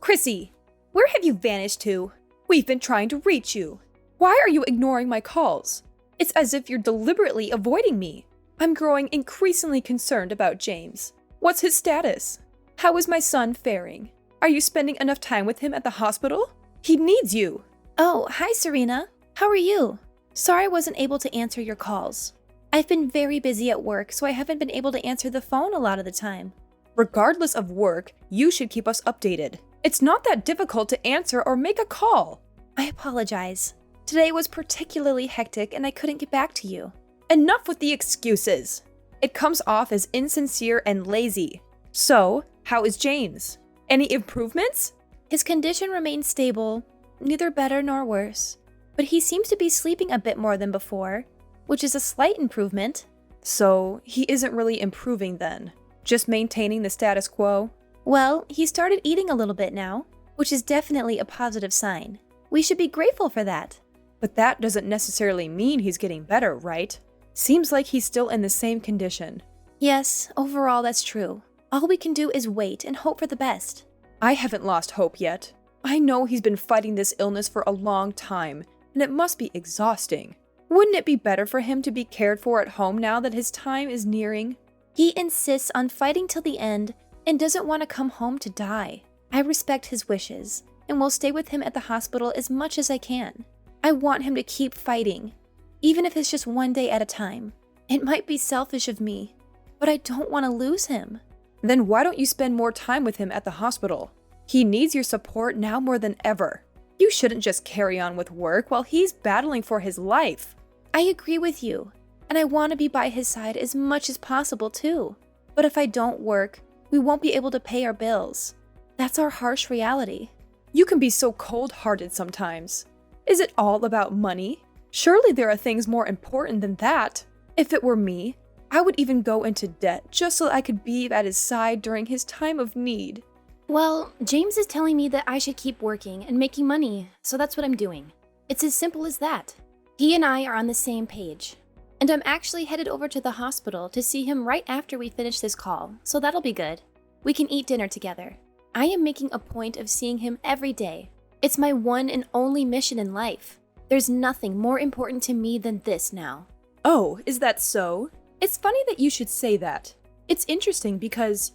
Chrissy, where have you vanished to? We've been trying to reach you. Why are you ignoring my calls? It's as if you're deliberately avoiding me. I'm growing increasingly concerned about James. What's his status? How is my son faring? Are you spending enough time with him at the hospital? He needs you. Oh, hi Serena. How are you? Sorry I wasn't able to answer your calls. I've been very busy at work, so I haven't been able to answer the phone a lot of the time. Regardless of work, you should keep us updated. It's not that difficult to answer or make a call. I apologize. Today was particularly hectic and I couldn't get back to you. Enough with the excuses. It comes off as insincere and lazy. So, how is James? Any improvements? His condition remains stable, neither better nor worse, but he seems to be sleeping a bit more than before, which is a slight improvement. So, he isn't really improving then? Just maintaining the status quo? Well, he started eating a little bit now, which is definitely a positive sign. We should be grateful for that. But that doesn't necessarily mean he's getting better, right? Seems like he's still in the same condition. Yes, overall that's true. All we can do is wait and hope for the best. I haven't lost hope yet. I know he's been fighting this illness for a long time, and it must be exhausting. Wouldn't it be better for him to be cared for at home now that his time is nearing? He insists on fighting till the end and doesn't want to come home to die. I respect his wishes and will stay with him at the hospital as much as I can. I want him to keep fighting, even if it's just one day at a time. It might be selfish of me, but I don't want to lose him. Then why don't you spend more time with him at the hospital? He needs your support now more than ever. You shouldn't just carry on with work while he's battling for his life. I agree with you, and I want to be by his side as much as possible too. But if I don't work, we won't be able to pay our bills. That's our harsh reality. You can be so cold-hearted sometimes. Is it all about money? Surely there are things more important than that. If it were me, I would even go into debt just so I could be at his side during his time of need. Well, James is telling me that I should keep working and making money, so that's what I'm doing. It's as simple as that. He and I are on the same page. And I'm actually headed over to the hospital to see him right after we finish this call, so that'll be good. We can eat dinner together. I am making a point of seeing him every day. It's my one and only mission in life. There's nothing more important to me than this now. Oh, is that so? It's funny that you should say that. It's interesting because,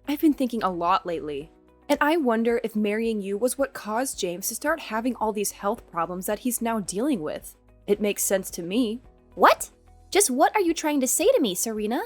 I've been thinking a lot lately. And I wonder if marrying you was what caused James to start having all these health problems that he's now dealing with. It makes sense to me. What? Just what are you trying to say to me, Serena?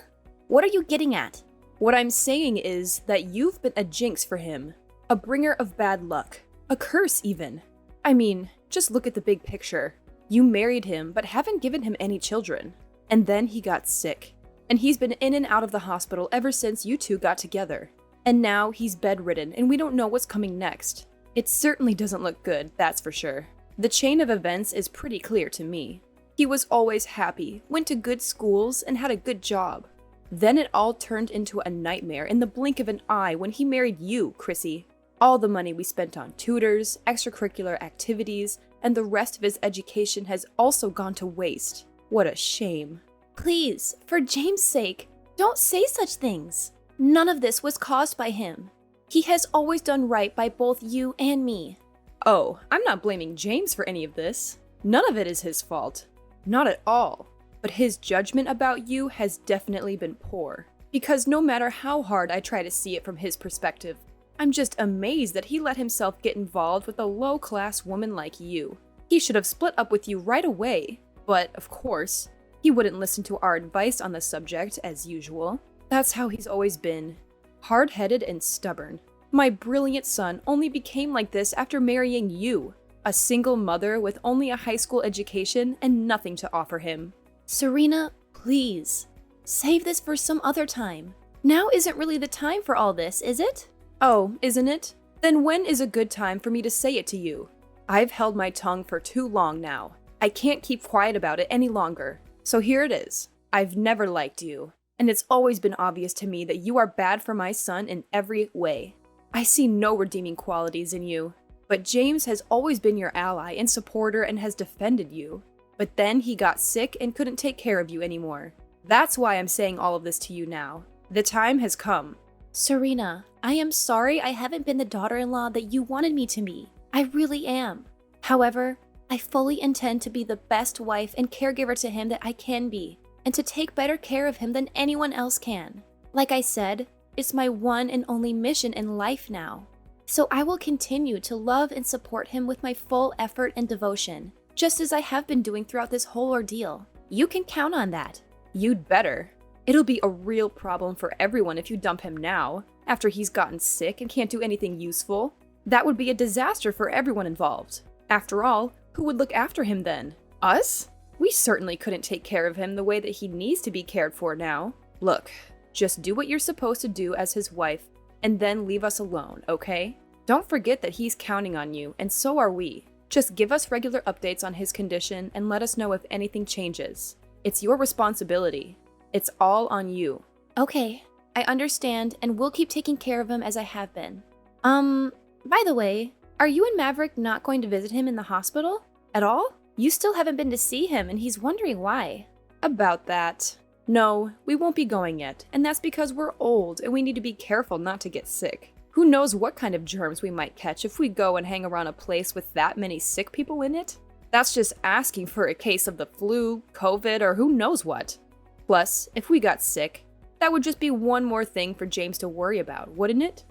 What are you getting at? What I'm saying is that you've been a jinx for him. A bringer of bad luck. A curse, even. I mean, just look at the big picture. You married him, but haven't given him any children. And then he got sick. And he's been in and out of the hospital ever since you two got together. And now he's bedridden, and we don't know what's coming next. It certainly doesn't look good, that's for sure. The chain of events is pretty clear to me. He was always happy, went to good schools, and had a good job. Then it all turned into a nightmare in the blink of an eye when he married you, Chrissy. All the money we spent on tutors, extracurricular activities, and the rest of his education has also gone to waste. What a shame. Please, for James' sake, don't say such things. None of this was caused by him. He has always done right by both you and me. Oh, I'm not blaming James for any of this. None of it is his fault. Not at all. But his judgment about you has definitely been poor. Because no matter how hard I try to see it from his perspective, I'm just amazed that he let himself get involved with a low-class woman like you. He should have split up with you right away. But, of course, he wouldn't listen to our advice on the subject, as usual. That's how he's always been. Hard-headed and stubborn. My brilliant son only became like this after marrying you. A single mother with only a high school education and nothing to offer him. Serena, please. Save this for some other time. Now isn't really the time for all this, is it? Oh, isn't it? Then when is a good time for me to say it to you? I've held my tongue for too long now. I can't keep quiet about it any longer. So here it is. I've never liked you. And it's always been obvious to me that you are bad for my son in every way. I see no redeeming qualities in you. But James has always been your ally and supporter and has defended you. But then he got sick and couldn't take care of you anymore. That's why I'm saying all of this to you now. The time has come. Serena, I am sorry I haven't been the daughter-in-law that you wanted me to be. I really am. However, I fully intend to be the best wife and caregiver to him that I can be, and to take better care of him than anyone else can. Like I said, it's my one and only mission in life now. So I will continue to love and support him with my full effort and devotion, just as I have been doing throughout this whole ordeal. You can count on that. You'd better. It'll be a real problem for everyone if you dump him now, after he's gotten sick and can't do anything useful. That would be a disaster for everyone involved. After all, who would look after him then? Us? We certainly couldn't take care of him the way that he needs to be cared for now. Look, just do what you're supposed to do as his wife, and then leave us alone, okay? Don't forget that he's counting on you, and so are we. Just give us regular updates on his condition and let us know if anything changes. It's your responsibility. It's all on you. Okay, I understand, and we'll keep taking care of him as I have been. By the way, are you and Maverick not going to visit him in the hospital? At all? You still haven't been to see him, and he's wondering why. About that. No, we won't be going yet, and that's because we're old and we need to be careful not to get sick. Who knows what kind of germs we might catch if we go and hang around a place with that many sick people in it? That's just asking for a case of the flu, COVID, or who knows what. Plus, if we got sick, that would just be one more thing for James to worry about, wouldn't it?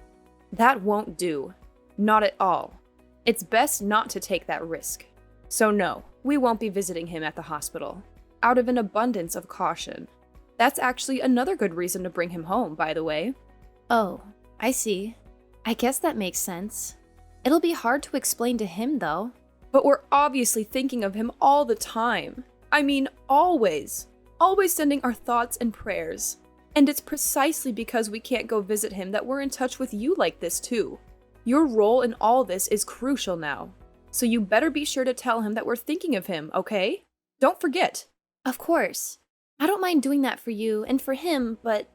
That won't do. Not at all. It's best not to take that risk. So no, we won't be visiting him at the hospital, out of an abundance of caution. That's actually another good reason to bring him home, by the way. Oh, I see. I guess that makes sense. It'll be hard to explain to him, though. But we're obviously thinking of him all the time. I mean, always. Always sending our thoughts and prayers. And it's precisely because we can't go visit him that we're in touch with you like this, too. Your role in all this is crucial now. So you better be sure to tell him that we're thinking of him, okay? Don't forget. Of course. I don't mind doing that for you and for him, but,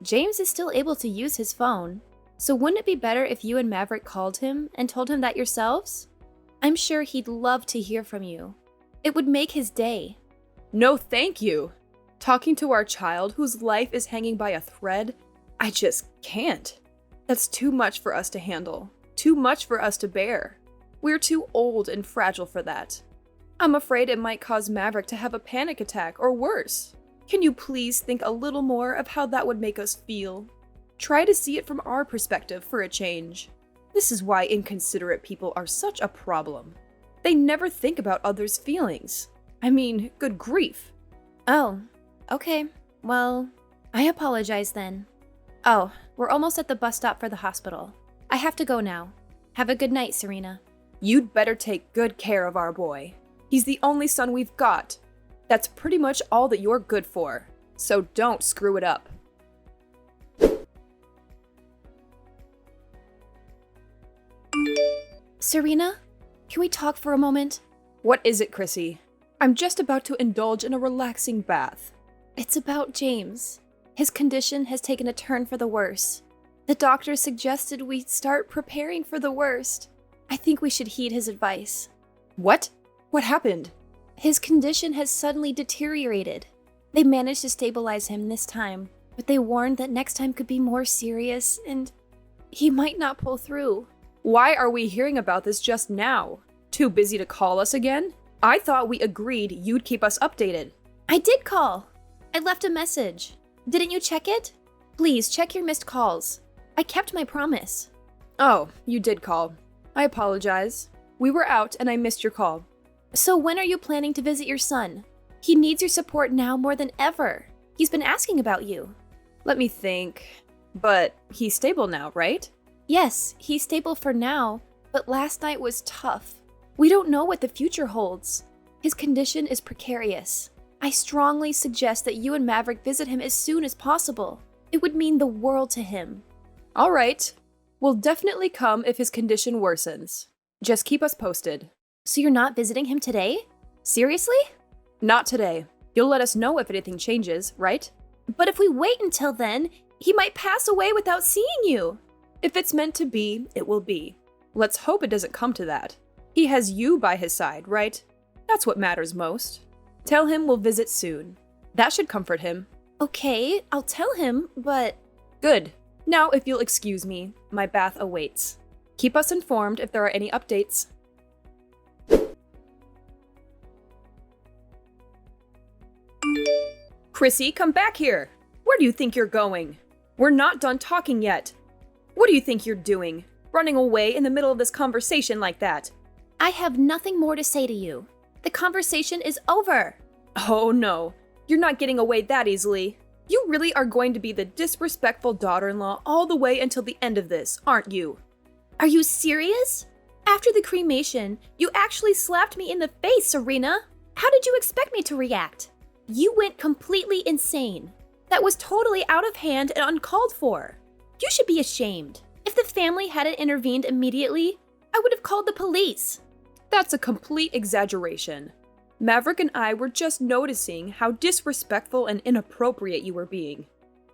James is still able to use his phone. So wouldn't it be better if you and Maverick called him and told him that yourselves? I'm sure he'd love to hear from you. It would make his day. No, thank you. Talking to our child whose life is hanging by a thread? I just can't. That's too much for us to handle. Too much for us to bear. We're too old and fragile for that. I'm afraid it might cause Maverick to have a panic attack or worse. Can you please think a little more of how that would make us feel? Try to see it from our perspective for a change. This is why inconsiderate people are such a problem. They never think about others' feelings. I mean, good grief. Oh, okay. Well, I apologize then. Oh, we're almost at the bus stop for the hospital. I have to go now. Have a good night, Serena. You'd better take good care of our boy. He's the only son we've got. That's pretty much all that you're good for. So don't screw it up. Serena, can we talk for a moment? What is it, Chrissy? I'm just about to indulge in a relaxing bath. It's about James. His condition has taken a turn for the worse. The doctor suggested we start preparing for the worst. I think we should heed his advice. What? What happened? His condition has suddenly deteriorated. They managed to stabilize him this time, but they warned that next time could be more serious and he might not pull through. Why are we hearing about this just now? Too busy to call us again? I thought we agreed you'd keep us updated. I did call. I left a message. Didn't you check it? Please check your missed calls. I kept my promise. Oh, you did call. I apologize. We were out and I missed your call. So when are you planning to visit your son? He needs your support now more than ever. He's been asking about you. Let me think. But he's stable now, right? Yes, he's stable for now, but last night was tough. We don't know what the future holds. His condition is precarious. I strongly suggest that you and Maverick visit him as soon as possible. It would mean the world to him. All right. We'll definitely come if his condition worsens. Just keep us posted. So you're not visiting him today? Seriously? Not today. You'll let us know if anything changes, right? But if we wait until then, he might pass away without seeing you. If it's meant to be, it will be. Let's hope it doesn't come to that. He has you by his side, right? That's what matters most. Tell him we'll visit soon. That should comfort him. Okay, I'll tell him, but Good. Now, if you'll excuse me, my bath awaits. Keep us informed if there are any updates. Chrissy, come back here! Where do you think you're going? We're not done talking yet. What do you think you're doing? Running away in the middle of this conversation like that? I have nothing more to say to you. The conversation is over. Oh no, you're not getting away that easily. You really are going to be the disrespectful daughter-in-law all the way until the end of this, aren't you? Are you serious? After the cremation, you actually slapped me in the face, Serena. How did you expect me to react? You went completely insane. That was totally out of hand and uncalled for. You should be ashamed. If the family hadn't intervened immediately, I would have called the police. That's a complete exaggeration. Maverick and I were just noticing how disrespectful and inappropriate you were being.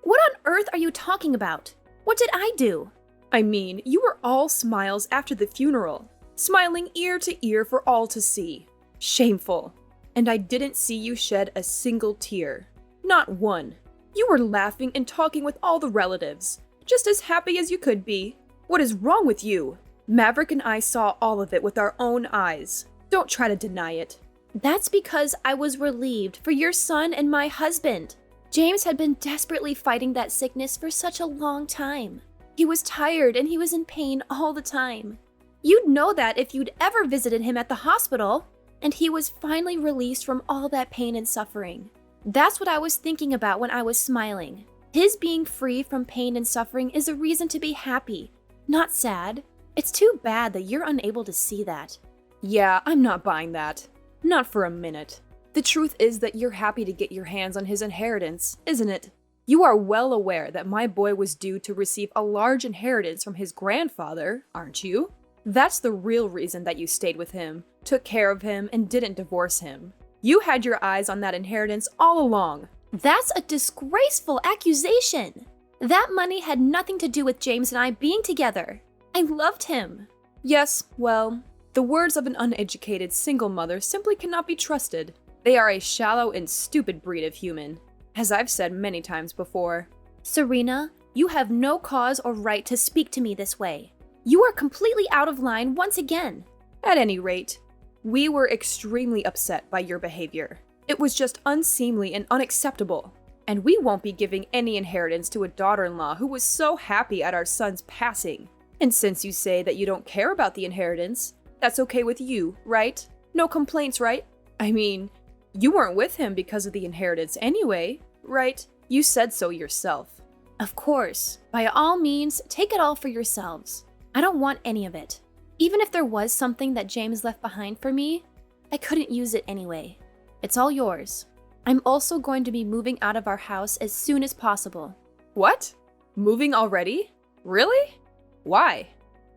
What on earth are you talking about? What did I do? I mean, you were all smiles after the funeral, smiling ear to ear for all to see. Shameful. And I didn't see you shed a single tear. Not one. You were laughing and talking with all the relatives, just as happy as you could be. What is wrong with you? Maverick and I saw all of it with our own eyes. Don't try to deny it. That's because I was relieved for your son and my husband. James had been desperately fighting that sickness for such a long time. He was tired and he was in pain all the time. You'd know that if you'd ever visited him at the hospital. And he was finally released from all that pain and suffering. That's what I was thinking about when I was smiling. His being free from pain and suffering is a reason to be happy, not sad. It's too bad that you're unable to see that. Yeah, I'm not buying that. Not for a minute. The truth is that you're happy to get your hands on his inheritance, isn't it? You are well aware that my boy was due to receive a large inheritance from his grandfather, aren't you? That's the real reason that you stayed with him, took care of him, and didn't divorce him. You had your eyes on that inheritance all along. That's a disgraceful accusation. That money had nothing to do with James and I being together. I loved him. Yes, well, the words of an uneducated single mother simply cannot be trusted. They are a shallow and stupid breed of human, as I've said many times before. Serena, you have no cause or right to speak to me this way. You are completely out of line once again. At any rate, we were extremely upset by your behavior. It was just unseemly and unacceptable. And we won't be giving any inheritance to a daughter-in-law who was so happy at our son's passing. And since you say that you don't care about the inheritance, that's okay with you, right? No complaints, right? I mean, you weren't with him because of the inheritance anyway, right? You said so yourself. Of course. By all means, take it all for yourselves. I don't want any of it. Even if there was something that James left behind for me, I couldn't use it anyway. It's all yours. I'm also going to be moving out of our house as soon as possible. What? Moving already? Really? Why?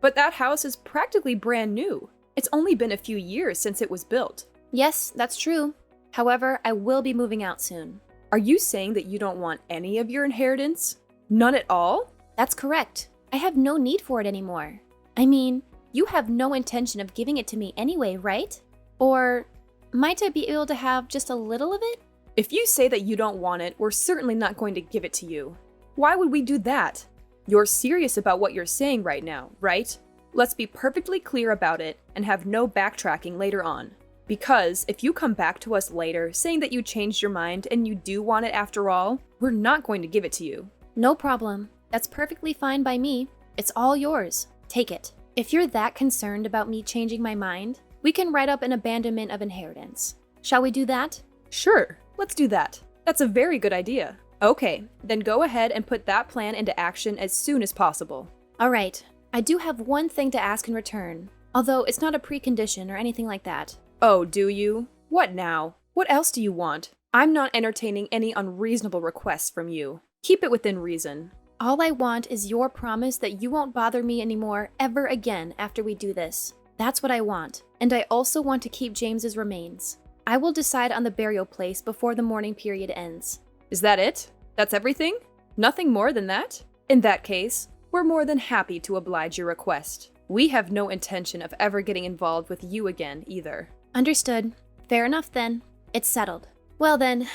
But that house is practically brand new. It's only been a few years since it was built. Yes, that's true. However, I will be moving out soon. Are you saying that you don't want any of your inheritance? None at all? That's correct. I have no need for it anymore. I mean, you have no intention of giving it to me anyway, right? Or might I be able to have just a little of it? If you say that you don't want it, we're certainly not going to give it to you. Why would we do that? You're serious about what you're saying right now, right? Let's be perfectly clear about it and have no backtracking later on. Because if you come back to us later saying that you changed your mind and you do want it after all, we're not going to give it to you. No problem. That's perfectly fine by me. It's all yours. Take it. If you're that concerned about me changing my mind, we can write up an abandonment of inheritance. Shall we do that? Sure, let's do that. That's a very good idea. Okay, then go ahead and put that plan into action as soon as possible. All right. I do have one thing to ask in return, although it's not a precondition or anything like that. Oh, do you? What now? What else do you want? I'm not entertaining any unreasonable requests from you. Keep it within reason. All I want is your promise that you won't bother me anymore ever again after we do this. That's what I want. And I also want to keep James's remains. I will decide on the burial place before the mourning period ends. Is that it? That's everything? Nothing more than that? In that case, we're more than happy to oblige your request. We have no intention of ever getting involved with you again, either. Understood. Fair enough then. It's settled. Well then,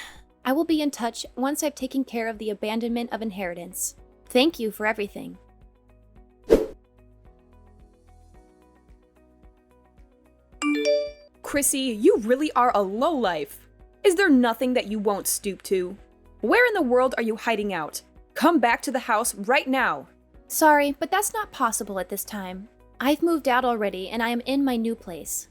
I will be in touch once I've taken care of the abandonment of inheritance. Thank you for everything. Chrissy, you really are a lowlife. Is there nothing that you won't stoop to? Where in the world are you hiding out? Come back to the house right now. Sorry, but that's not possible at this time. I've moved out already and I am in my new place.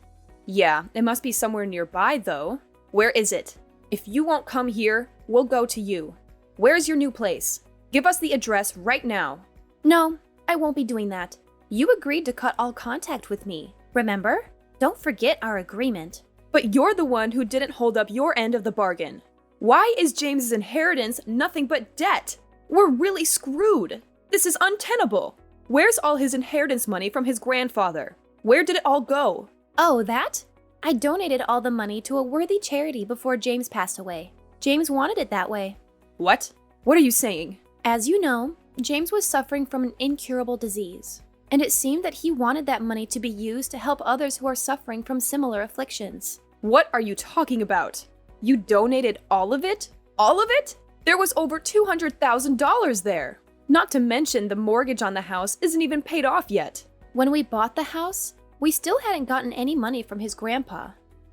Yeah, it must be somewhere nearby though. Where is it? If you won't come here, we'll go to you. Where's your new place? Give us the address right now. No, I won't be doing that. You agreed to cut all contact with me, remember? Don't forget our agreement. But you're the one who didn't hold up your end of the bargain. Why is James's inheritance nothing but debt? We're really screwed. This is untenable. Where's all his inheritance money from his grandfather? Where did it all go? Oh, that? I donated all the money to a worthy charity before James passed away. James wanted it that way. What? What are you saying? As you know, James was suffering from an incurable disease, and it seemed that he wanted that money to be used to help others who are suffering from similar afflictions. What are you talking about? You donated all of it? All of it? There was over $200,000 there. Not to mention the mortgage on the house isn't even paid off yet. When we bought the house, we still hadn't gotten any money from his grandpa.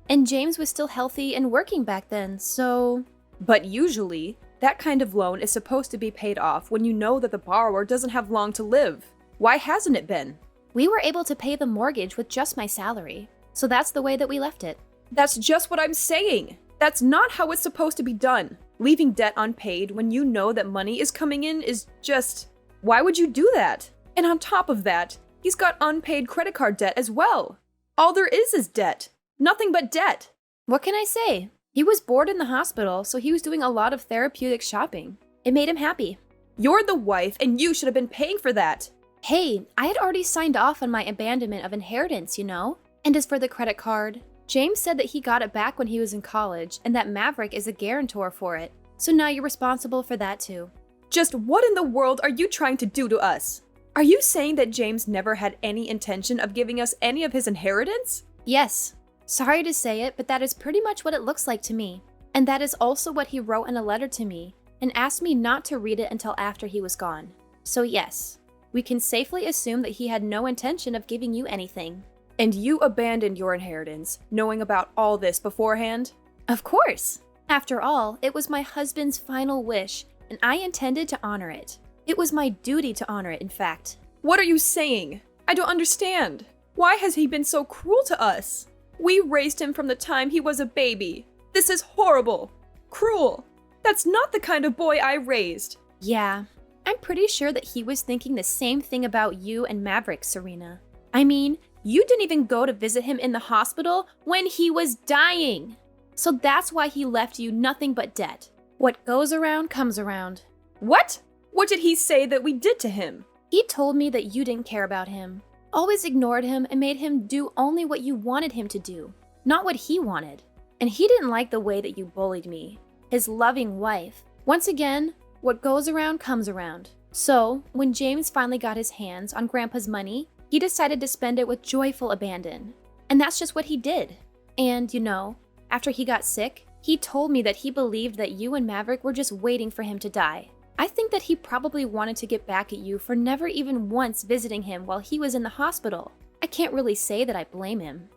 And James was still healthy and working back then, so... But usually, that kind of loan is supposed to be paid off when you know that the borrower doesn't have long to live. Why hasn't it been? We were able to pay the mortgage with just my salary, so that's the way that we left it. That's just what I'm saying. That's not how it's supposed to be done. Leaving debt unpaid when you know that money is coming in is just... Why would you do that? And on top of that, he's got unpaid credit card debt as well. All there is debt. Nothing but debt. What can I say? He was bored in the hospital, so he was doing a lot of therapeutic shopping. It made him happy. You're the wife, and you should have been paying for that. Hey, I had already signed off on my abandonment of inheritance, you know? And as for the credit card, James said that he got it back when he was in college and that Maverick is a guarantor for it. So now you're responsible for that too. Just what in the world are you trying to do to us? Are you saying that James never had any intention of giving us any of his inheritance? Yes. Sorry to say it, but that is pretty much what it looks like to me. And that is also what he wrote in a letter to me and asked me not to read it until after he was gone. So yes, we can safely assume that he had no intention of giving you anything. And you abandoned your inheritance, knowing about all this beforehand? Of course! After all, it was my husband's final wish, and I intended to honor it. It was my duty to honor it, in fact. What are you saying? I don't understand. Why has he been so cruel to us? We raised him from the time he was a baby. This is horrible. Cruel. That's not the kind of boy I raised. Yeah, I'm pretty sure that he was thinking the same thing about you and Maverick, Serena. I mean, you didn't even go to visit him in the hospital when he was dying. So that's why he left you nothing but debt. What goes around comes around. What? What did he say that we did to him? He told me that you didn't care about him, always ignored him and made him do only what you wanted him to do, not what he wanted. And he didn't like the way that you bullied me, his loving wife. Once again, what goes around comes around. So, when James finally got his hands on Grandpa's money, he decided to spend it with joyful abandon. And that's just what he did. And, you know, after he got sick, he told me that he believed that you and Maverick were just waiting for him to die. I think that he probably wanted to get back at you for never even once visiting him while he was in the hospital. I can't really say that I blame him.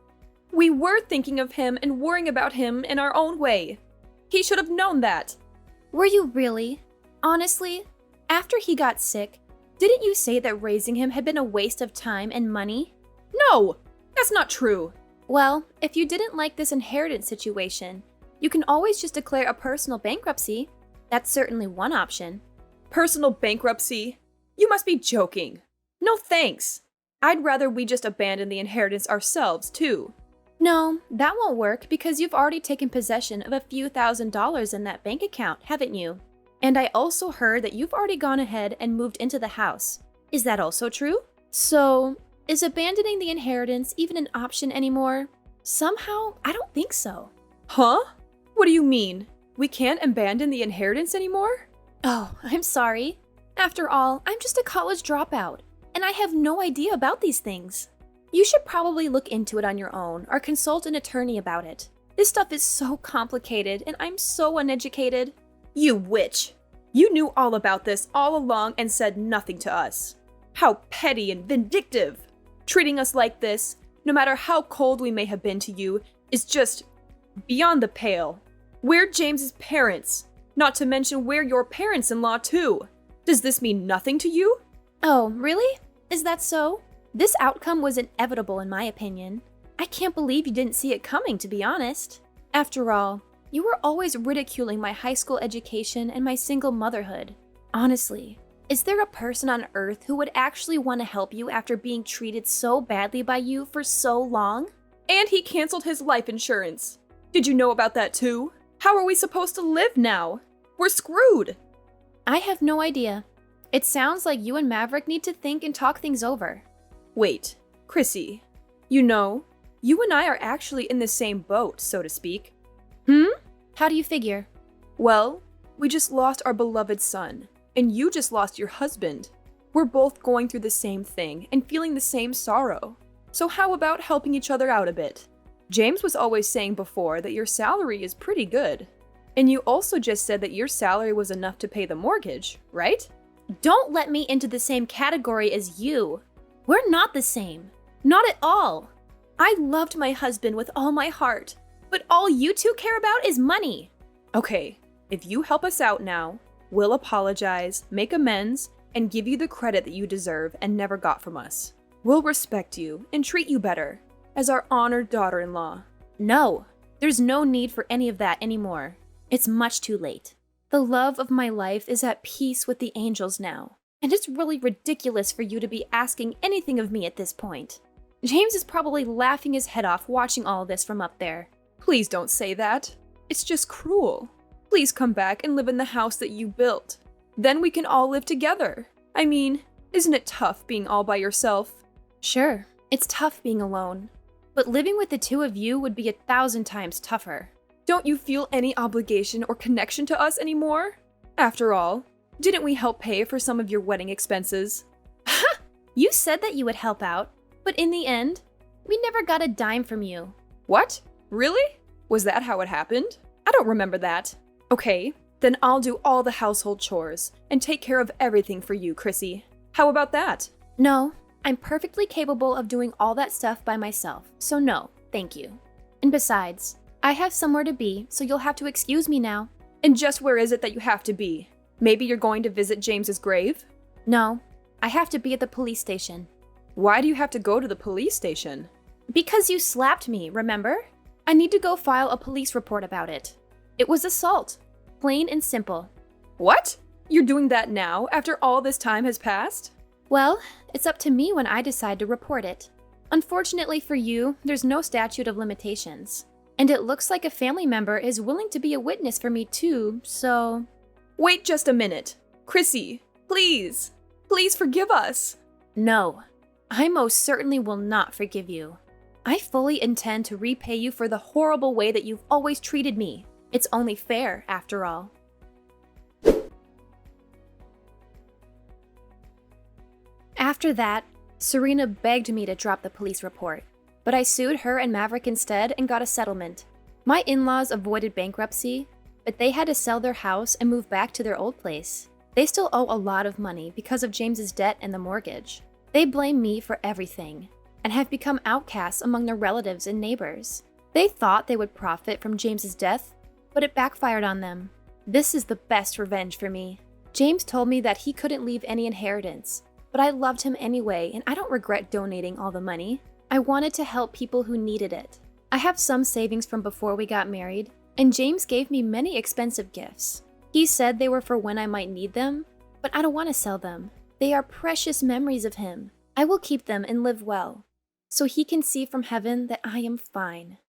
We were thinking of him and worrying about him in our own way. He should have known that. Were you really? Honestly, after he got sick, didn't you say that raising him had been a waste of time and money? No, that's not true. Well, if you didn't like this inheritance situation, you can always just declare a personal bankruptcy. That's certainly one option. Personal bankruptcy? You must be joking. No thanks. I'd rather we just abandon the inheritance ourselves, too. No, that won't work because you've already taken possession of a few $1,000s in that bank account, haven't you? And I also heard that you've already gone ahead and moved into the house. Is that also true? So, is abandoning the inheritance even an option anymore? Somehow, I don't think so. Huh? What do you mean? We can't abandon the inheritance anymore? Oh, I'm sorry. After all, I'm just a college dropout, and I have no idea about these things. You should probably look into it on your own or consult an attorney about it. This stuff is so complicated, and I'm so uneducated. You witch! You knew all about this all along and said nothing to us. How petty and vindictive! Treating us like this, no matter how cold we may have been to you, is just beyond the pale. We're James's parents, not to mention we're your parents-in-law too. Does this mean nothing to you? Oh, really? Is that so? This outcome was inevitable in my opinion. I can't believe you didn't see it coming, to be honest. After all, you were always ridiculing my high school education and my single motherhood. Honestly, is there a person on earth who would actually want to help you after being treated so badly by you for so long? And he canceled his life insurance. Did you know about that too? How are we supposed to live now? We're screwed. I have no idea. It sounds like you and Maverick need to think and talk things over. Wait, Chrissy, you know, you and I are actually in the same boat, so to speak. How do you figure? Well, we just lost our beloved son, and you just lost your husband. We're both going through the same thing and feeling the same sorrow. So how about helping each other out a bit? James was always saying before that your salary is pretty good. And you also just said that your salary was enough to pay the mortgage, right? Don't let me into the same category as you. We're not the same. Not at all. I loved my husband with all my heart, but all you two care about is money. Okay, if you help us out now, we'll apologize, make amends, and give you the credit that you deserve and never got from us. We'll respect you and treat you better as our honored daughter-in-law. No, there's no need for any of that anymore. It's much too late. The love of my life is at peace with the angels now, and it's really ridiculous for you to be asking anything of me at this point. James is probably laughing his head off watching all this from up there. Please don't say that. It's just cruel. Please come back and live in the house that you built. Then we can all live together. I mean, isn't it tough being all by yourself? Sure, it's tough being alone, but living with the two of you would be 1,000 times tougher. Don't you feel any obligation or connection to us anymore? After all, didn't we help pay for some of your wedding expenses? Ha! You said that you would help out, but in the end, we never got a dime from you. What? Really? Was that how it happened? I don't remember that. Okay, then I'll do all the household chores and take care of everything for you, Chrissy. How about that? No, I'm perfectly capable of doing all that stuff by myself, so no, thank you. And besides, I have somewhere to be, so you'll have to excuse me now. And just where is it that you have to be? Maybe you're going to visit James's grave? No, I have to be at the police station. Why do you have to go to the police station? Because you slapped me, remember? I need to go file a police report about it. It was assault. Plain and simple. What? You're doing that now, after all this time has passed? Well, it's up to me when I decide to report it. Unfortunately for you, there's no statute of limitations. And it looks like a family member is willing to be a witness for me too, so... Wait just a minute. Chrissy, please. Please forgive us. No, I most certainly will not forgive you. I fully intend to repay you for the horrible way that you've always treated me. It's only fair, after all. After that, Serena begged me to drop the police report, but I sued her and Maverick instead and got a settlement. My in-laws avoided bankruptcy, but they had to sell their house and move back to their old place. They still owe a lot of money because of James's debt and the mortgage. They blame me for everything and have become outcasts among their relatives and neighbors. They thought they would profit from James's death, but it backfired on them. This is the best revenge for me. James told me that he couldn't leave any inheritance, but I loved him anyway, and I don't regret donating all the money. I wanted to help people who needed it. I have some savings from before we got married, and James gave me many expensive gifts. He said they were for when I might need them, but I don't want to sell them. They are precious memories of him. I will keep them and live well, so he can see from heaven that I am fine.